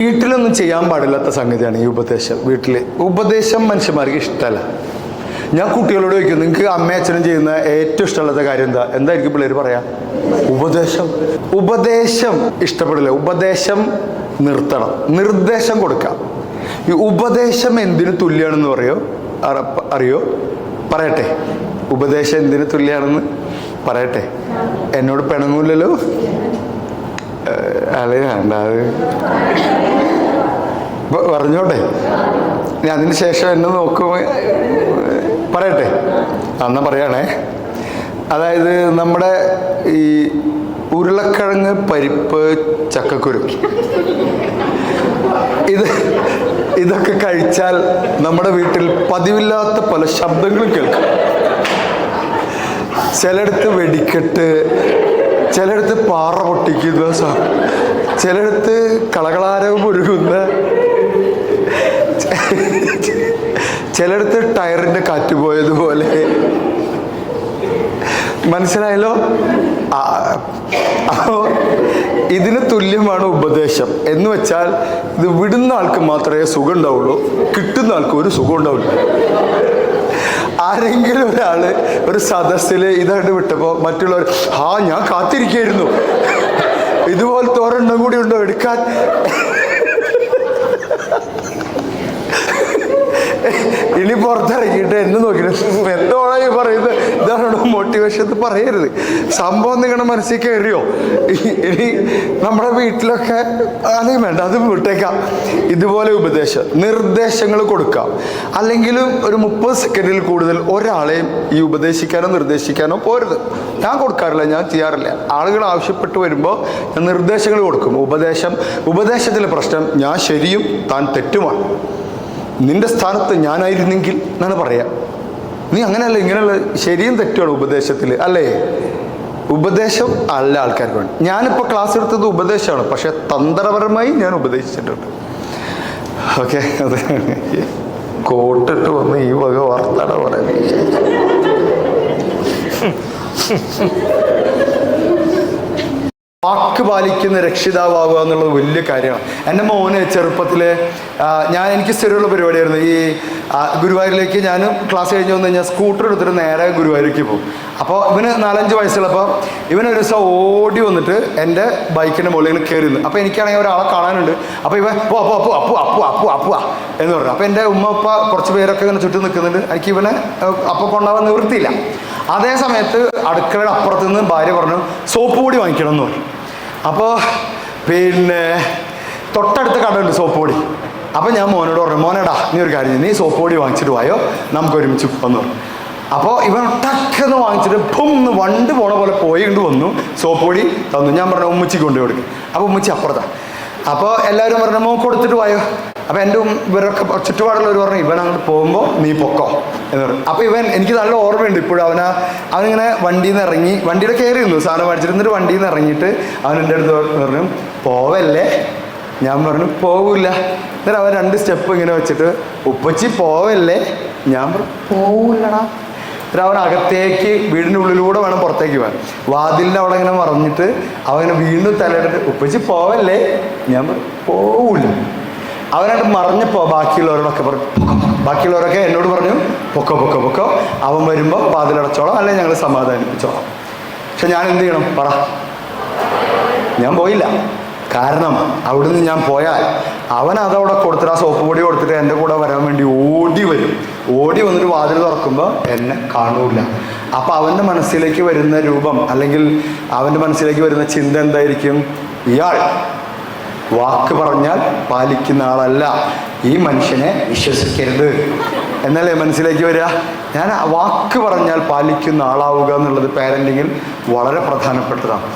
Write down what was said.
വീട്ടിലൊന്നും ചെയ്യാൻ പാടില്ലാത്ത സംഗതിയാണ് ഈ ഉപദേശം. വീട്ടിൽ ഉപദേശം മനുഷ്യന്മാർക്ക് ഇഷ്ടമല്ല. ഞാൻ കുട്ടികളോട് ചോദിക്കും, നിങ്ങൾക്ക് അമ്മയും അച്ഛനും ചെയ്യുന്ന ഏറ്റവും ഇഷ്ടമുള്ള കാര്യം എന്തായിരിക്കും പിള്ളേർ പറയാം? ഉപദേശം ഇഷ്ടപ്പെടില്ല. ഉപദേശം നിർത്തണം, നിർദ്ദേശം കൊടുക്കാം. ഈ ഉപദേശം എന്തിനു തുല്യാണെന്ന് അറിയോ? പറയട്ടെ, ഉപദേശം എന്തിനു തുല്യാണെന്ന് പറയട്ടെ. എന്നോട് പിണങ്ങൂല്ലല്ലോ? അത് വേണ്ട, അത് പറഞ്ഞോട്ടെ. ഞാൻ അതിന് ശേഷം എന്നെ നോക്കുമ്പോൾ പറയട്ടെ. എന്നാ പറയാണേ. അതായത് നമ്മുടെ ഈ ഉരുളക്കിഴങ്ങ്, പരിപ്പ്, ചക്കക്കുരു ഇതൊക്കെ കഴിച്ചാൽ നമ്മുടെ വീട്ടിൽ പതിവില്ലാത്ത പല ശബ്ദങ്ങളും കേൾക്കും. ചിലയിടത്ത് വെടിക്കെട്ട്, ചിലയിടത്ത് പാറ പൊട്ടിക്കുന്ന, ചിലയിടത്ത് കളകളാരവും ഒഴുകുന്ന, ചിലയിടത്ത് ടയറിന്റെ കാറ്റ് പോയതുപോലെ. മനസ്സിലായല്ലോ? അപ്പോൾ ഇതിന് തുല്യമാണ് ഉപദേശം എന്ന് വെച്ചാൽ, ഇത് വിടുന്ന ആൾക്ക് മാത്രമേ സുഖം ഉണ്ടാവുള്ളൂ, കിട്ടുന്ന ആൾക്ക് ഒരു സുഖം ഉണ്ടാവില്ല. ആരെങ്കിലും ഒരാള് ഒരു സദസ്സിൽ ഇതായിട്ട് വിട്ടപ്പോൾ മറ്റുള്ളവർ ഞാൻ കാത്തിരിക്കായിരുന്നു, ഇതുപോലത്തെ ഒരെണ്ണം കൂടി ഉണ്ടോ എടുക്കാൻ? ഇനി പുറത്തിറങ്ങിയിട്ട് എന്നെ നോക്കിയിട്ട് എന്തോണോ ഈ പറയുന്നത്, ഇതാണോ മോട്ടിവേഷൻ എന്ന് പറയരുത്. സംഭവം നിങ്ങളുടെ മനസ്സിൽ കയറിയോ? ഇനി നമ്മുടെ വീട്ടിലൊക്കെ അല്ലെങ്കിൽ വേണ്ട, അത് വിട്ടേക്കാം. ഇതുപോലെ നിർദ്ദേശങ്ങൾ കൊടുക്കാം. അല്ലെങ്കിലും ഒരു 30 സെക്കൻഡിൽ കൂടുതൽ ഒരാളെയും ഈ ഉപദേശിക്കാനോ നിർദ്ദേശിക്കാനോ പോരുത്. ഞാൻ കൊടുക്കാറില്ല, ഞാൻ ചെയ്യാറില്ല. ആളുകൾ ആവശ്യപ്പെട്ട് വരുമ്പോൾ ഞാൻ നിർദ്ദേശങ്ങൾ കൊടുക്കും. ഉപദേശത്തിലെ പ്രശ്നം ഞാൻ ശരിയും താൻ തെറ്റുമാണ്. നിന്റെ സ്ഥാനത്ത് ഞാനായിരുന്നെങ്കിൽ എന്നാണ് പറയാം. നീ അങ്ങനെയല്ല, ഇങ്ങനെയുള്ള ശരിയും തെറ്റുമാണ് ഉപദേശത്തിൽ, അല്ലേ? ഉപദേശം അല്ല ആൾക്കാർക്ക് വേണ്ടി. ഞാനിപ്പോൾ ക്ലാസ് എടുത്തത് ഉപദേശമാണ്, പക്ഷെ തന്ത്രപരമായി ഞാൻ ഉപദേശിച്ചിട്ടുണ്ട്. ഓക്കെ, അതെ. കോട്ടിട്ട് വന്ന് ഈ വക വാർത്തയുടെ പറയാൻ വാക്ക് പാലിക്കുന്ന രക്ഷിതാവുക എന്നുള്ളത് വലിയ കാര്യമാണ്. എൻ്റെ മോന് ചെറുപ്പത്തിൽ എനിക്ക് സ്ഥിരമുള്ള പരിപാടിയായിരുന്നു. ഈ ഗുരുവായൂരിലേക്ക് ഞാൻ ക്ലാസ് കഴിഞ്ഞ് വന്നു കഴിഞ്ഞാൽ സ്കൂട്ടർ എടുത്തിട്ട് നേരെ ഗുരുവായൂരിലേക്ക് പോകും. അപ്പോൾ ഇവന് 4-5 വയസ്സുള്ളപ്പോൾ ഇവനൊരു ദിവസം ഓടി വന്നിട്ട് എൻ്റെ ബൈക്കിൻ്റെ മുകളിൽ കയറിയിരുന്നു. അപ്പോൾ എനിക്കാണെങ്കിൽ ഒരാളെ കാണാനുണ്ട്. അപ്പോൾ ഇവൻ അപ്പു എന്ന് പറഞ്ഞു. അപ്പോൾ എൻ്റെ ഉമ്മ ഉപ്പ കുറച്ച് പേരൊക്കെ ഇങ്ങനെ ചുറ്റും നിൽക്കുന്നുണ്ട്. എനിക്ക് ഇവനെ അപ്പോൾ കൊണ്ടുപോകാൻ നിവൃത്തിയില്ല. അതേ സമയത്ത് അടുക്കളയുടെ അപ്പുറത്ത് നിന്ന് ഭാര്യ പറഞ്ഞു സോപ്പ് പൊടി വാങ്ങിക്കണം എന്ന് പറഞ്ഞു. അപ്പോൾ തൊട്ടടുത്ത കടയുണ്ട് സോപ്പ് പൊടി. അപ്പോൾ ഞാൻ മോനോട് പറഞ്ഞു, മോനേടാ നീ ഒരു കാര്യം, നീ സോപ്പ് പൊടി വാങ്ങിച്ചിട്ട് പോയോ, നമുക്ക് ഒരുമിച്ച് വന്നു പറഞ്ഞു. അപ്പോൾ ഇവൻ ടക്കെന്ന് വാങ്ങിച്ചിട്ട് ഒന്ന് വണ്ട് പോണ പോലെ പോയിണ്ട് വന്നു, സോപ്പ് പൊടി തന്നു. ഞാൻ പറഞ്ഞു ഉമ്മച്ചിക്ക് കൊണ്ടു കൊടുക്കും. അപ്പോൾ ഉമ്മച്ചി അപ്പുറത്താണ്. അപ്പോൾ എല്ലാവരും പറഞ്ഞു മോൻ കൊടുത്തിട്ട് പോയോ. അപ്പോൾ എൻ്റെ ഇവരൊക്കെ ചുറ്റുപാടുള്ളവർ പറഞ്ഞു ഇവൻ അങ്ങോട്ട് പോകുമ്പോൾ നീ പൊക്കോ എന്ന് പറഞ്ഞു. അപ്പോൾ എനിക്ക് നല്ല ഓർമ്മയുണ്ട് ഇപ്പോഴും. അവനിങ്ങനെ വണ്ടിയിൽ നിന്ന് ഇറങ്ങി, വണ്ടിയുടെ കയറി നിന്നു സാധനം മേടിച്ചിരുന്നിട്ട് വണ്ടിയിൽ നിന്ന് ഇറങ്ങിയിട്ട് അവൻ എൻ്റെ അടുത്ത് പറഞ്ഞു പോവല്ലേ. ഞാൻ പറഞ്ഞു പോവില്ല. എന്നിട്ട് അവൻ 2 സ്റ്റെപ്പ് ഇങ്ങനെ വെച്ചിട്ട് ഉപ്പച്ചി പോവല്ലേ. ഞാൻ പറഞ്ഞു പോവില്ലടാ. എന്നിട്ട് അവൻ അകത്തേക്ക് വീടിൻ്റെ ഉള്ളിലൂടെ വേണം പുറത്തേക്ക് പോകാൻ. വാതിലിൻ്റെ അവിടെ ഇങ്ങനെ മറഞ്ഞിട്ട് അവനെ വീണ്ടും തലയിട്ടിട്ട് ഉപ്പച്ചി പോവല്ലേ. ഞാൻ പറഞ്ഞു പോവില്ല. അവനായിട്ട് മറിഞ്ഞപ്പോൾ ബാക്കിയുള്ളവരൊക്കെ എന്നോട് പറഞ്ഞു പൊക്കോ അവൻ വരുമ്പോൾ വാതിലടച്ചോളാം, അല്ലെങ്കിൽ ഞങ്ങൾ സമാധാനിപ്പിച്ചോളാം. പക്ഷെ ഞാൻ എന്ത് ചെയ്യണം പറ? ഞാൻ പോയില്ല. കാരണം അവിടുന്ന് ഞാൻ പോയാൽ അവൻ അതവിടെ കൊടുത്തിട്ട് ആ സോപ്പ് പൊടി കൊടുത്തിട്ട് എൻ്റെ കൂടെ വരാൻ വേണ്ടി ഓടി വരും. ഓടി വന്നിട്ട് വാതിൽ തുറക്കുമ്പോൾ എന്നെ കാണൂല. അപ്പം അവൻ്റെ മനസ്സിലേക്ക് വരുന്ന രൂപം അല്ലെങ്കിൽ അവൻ്റെ മനസ്സിലേക്ക് വരുന്ന ചിന്ത എന്തായിരിക്കും? ഇയാൾ വാക്ക് പറഞ്ഞാൽ പാലിക്കുന്ന ആളല്ല, ഈ മനുഷ്യനെ വിശ്വസിക്കരുത് എന്നല്ലേ മനസ്സിലേക്ക് വരിക. ഞാൻ വാക്ക് പറഞ്ഞാൽ പാലിക്കുന്ന ആളാവുക എന്നുള്ളത് പാരൻറ്റിങ്ങിൽ വളരെ പ്രധാനപ്പെട്ടതാണ്.